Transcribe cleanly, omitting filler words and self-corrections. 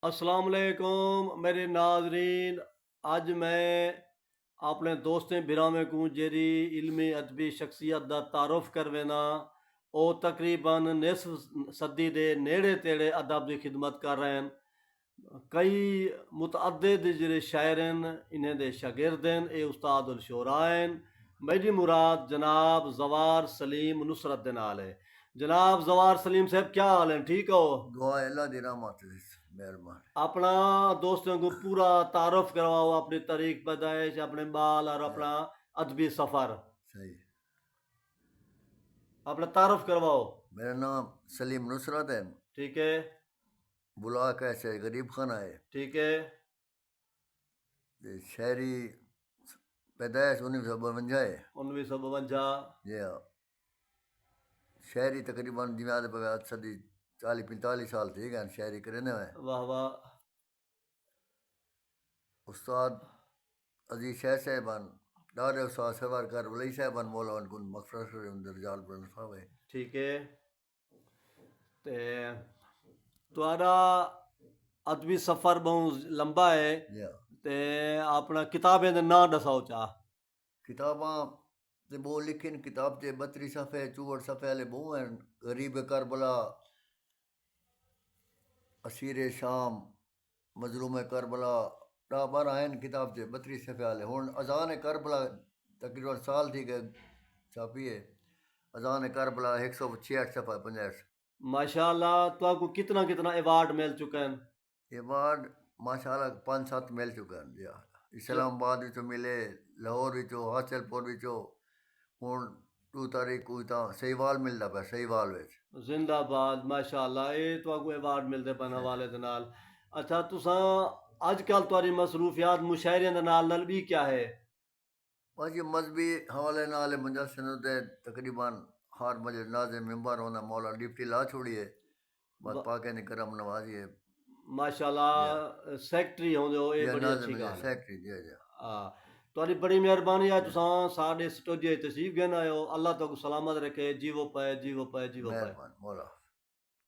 السلام علیکم میرے ناظرین. اج میں اپنے دوستیں برامے کو جیری علمی ادبی شخصیت دا تعارف کروینا. او تقریباً نصف صدی دے نیڑے تیڑے ادب دی خدمت کر رہے ہیں. کئی متعدد جڑے شاعر ہیں انہیں دے شاگرد ہیں. اے استاد الشعراء ہیں. میری مراد جناب زوار سلیم نصرت دے نال ہے. جناب زوار سلیم صاحب کیا حال ہیں؟ ٹھیک ہو؟ دعا اللہ دی رحمت مہربان. اپنا دوستوں کو پورا تعارف کرواؤ، اپنی تاریخ پیدائش، اپنے بال اور اپنا ادبی سفر. صحیح. اپنا تعارف کرواؤ. میرا نام سلیم نصرت ہے. ٹھیک ہے. بلاک ہے غریب خانہ ہے. ٹھیک ہے. شہری پیدائش 1952 ہے. 1952. جی ہاں. شہری تقریباً جماعت بغیر صدی 40-45 سال تھی گئے شہری کرنے میں. واہ واہ. استاد عزیز شاہ صاحبان ڈارے استاد سوار کر ولی صاحبان مولا ان کو مغفرت رجال بلند صاحب ہے. ٹھیک ہے. تے تہاڈا ادبی سفر بہت لمبا ہے. جی ہاں. تے اپنا کتابیں دے نام دساؤ چاہ. کتاباں تے بو لکھن کتاب تے 32 صفحے 64 صفحے والے بہو ہیں. غریب کربلا، اسیر شام، مظلوم کربلا 10-12 ہیں کتاب تے 32 صفحے والے. ہن اذان کربلا تقریباً سال تھی کہ چھاپی ہے. اذان کربلا 166 صفحہ 65. ماشاء اللہ. تو کو کتنا ایوارڈ مل چکے ہیں؟ ایوارڈ ماشاء اللہ 5-7 مل چکے ہیں. جی اسلام آباد وچوں ملے، لاہور وچوں، حاصل پور وچوں. ہن 2 تاریخ کو تا سہیوال ملدا پیا سہیوال وچ. زندہ باد. ماشاء اللہ. یہ تو کو ایوارڈ ملتے پن حوالے دے نال. اچھا تساں اج کل تاری مصروفیات مشاعرے دے نال بھی کیا ہے؟ بس یہ مذہبی حوالے نال منجا سنت ہے. تقریباً ہر مجلس ناظم ممبر ہونا مولا ڈپٹی لا چھوڑیے. بس پاکے نے کرم نوازی ہے. ماشاء اللہ. سیکٹری ہوندے ہو، یہ یہ بڑی ناظم اچھی گل ہے. سیکٹری. جی جی. ہاں. تاری بڑی مہربانی ہے. تساں ساڈے اسٹوڈیو تشریف گن آئے ہو. اللہ تو کو سلامت رکھے. جیو پائے جیو پائے جیو پائے. مہربان مولا.